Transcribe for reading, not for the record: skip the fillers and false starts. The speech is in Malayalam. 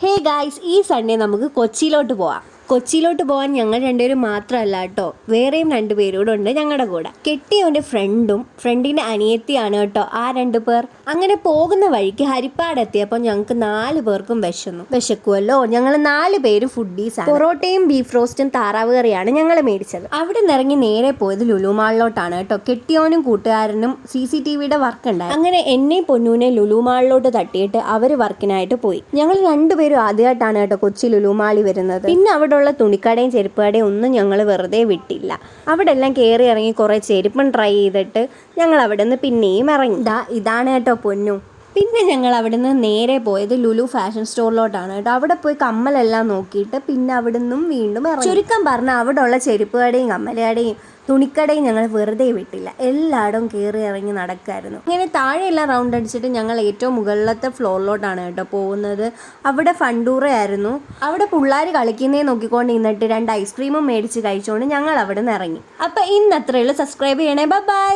ഹേ ഗായ്സ്, ഈ സൺഡേ നമുക്ക് കൊച്ചിയിലോട്ട് പോവാം. കൊച്ചിയിലോട്ട് പോകാൻ ഞങ്ങൾ രണ്ടുപേരും മാത്രമല്ല കേട്ടോ, വേറെയും രണ്ടുപേരൂടെ ഉണ്ട് ഞങ്ങളുടെ കൂടെ. കെട്ടിയവൻ്റെ ഫ്രണ്ടും ഫ്രണ്ടിൻ്റെ അനിയത്തിയാണ് കേട്ടോ ആ 2 പേർ. അങ്ങനെ പോകുന്ന വഴിക്ക് ഹരിപ്പാട് എത്തിയപ്പോൾ ഞങ്ങൾക്ക് 4 പേർക്കും വിശക്കുമല്ലോ. ഞങ്ങൾ 4 പേര് ഫുഡീസാണ്. പൊറോട്ടയും ബീഫ് റോസ്റ്റും താറാവ് കറിയാണ് ഞങ്ങൾ മേടിച്ചത്. അവിടെ നിന്ന് ഇറങ്ങി നേരെ പോയത് ലുലു മാളിലോട്ടാണ് കേട്ടോ. കെട്ടിയവനും കൂട്ടുകാരനും CCTVയുടെ വർക്ക് ഉണ്ടായി. അങ്ങനെ എന്നെയും പൊന്നൂനെ ലുലു മാളിലോട്ട് തട്ടിയിട്ട് അവർ വർക്കിനായിട്ട് പോയി. ഞങ്ങൾ 2 പേരും ആദ്യമായിട്ടാണ് കേട്ടോ കൊച്ചി ലുലു മാളിൽ വരുന്നത്. പിന്നെ അവിടെ തുണിക്കടയും ചെരുപ്പ് കടയും ഒന്നും ഞങ്ങൾ വെറുതെ വിട്ടില്ല. അവിടെ എല്ലാം കയറി ഇറങ്ങി കുറേ ചെരുപ്പും ട്രൈ ചെയ്തിട്ട് ഞങ്ങൾ അവിടെ നിന്ന് പിന്നെയും ഇറങ്ങി. ഇതാണ് കേട്ടോ പൊന്നു. പിന്നെ ഞങ്ങൾ അവിടെ നിന്ന് നേരെ പോയത് ലുലു ഫാഷൻ സ്റ്റോറിലോട്ടാണ് കേട്ടോ. അവിടെ പോയി കമ്മലെല്ലാം നോക്കിയിട്ട് പിന്നെ അവിടെ നിന്നും വീണ്ടും ഇറങ്ങി. ചുരുക്കം പറഞ്ഞാൽ അവിടെ ഉള്ള ചെരുപ്പ് കടയും കമ്മലുകടയും തുണിക്കടയും ഞങ്ങൾ വെറുതെ വിട്ടില്ല, എല്ലായിടവും കയറി ഇറങ്ങി നടക്കായിരുന്നു. ഇങ്ങനെ താഴെയെല്ലാം റൗണ്ട് അടിച്ചിട്ട് ഞങ്ങൾ ഏറ്റവും മുകളിലത്തെ ഫ്ലോറിലോട്ടാണ് കേട്ടോ പോകുന്നത്. അവിടെ ഫണ്ടൂറയായിരുന്നു. അവിടെ പിള്ളേർ കളിക്കുന്നേ നോക്കിക്കൊണ്ട് നിന്നിട്ട് 2 ഐസ്ക്രീമും മേടിച്ച് കഴിച്ചുകൊണ്ട് ഞങ്ങൾ അവിടെ നിന്ന് ഇറങ്ങി. അപ്പം ഇന്നത്രയുള്ളൂ. സബ്സ്ക്രൈബ് ചെയ്യണേ. ബൈ.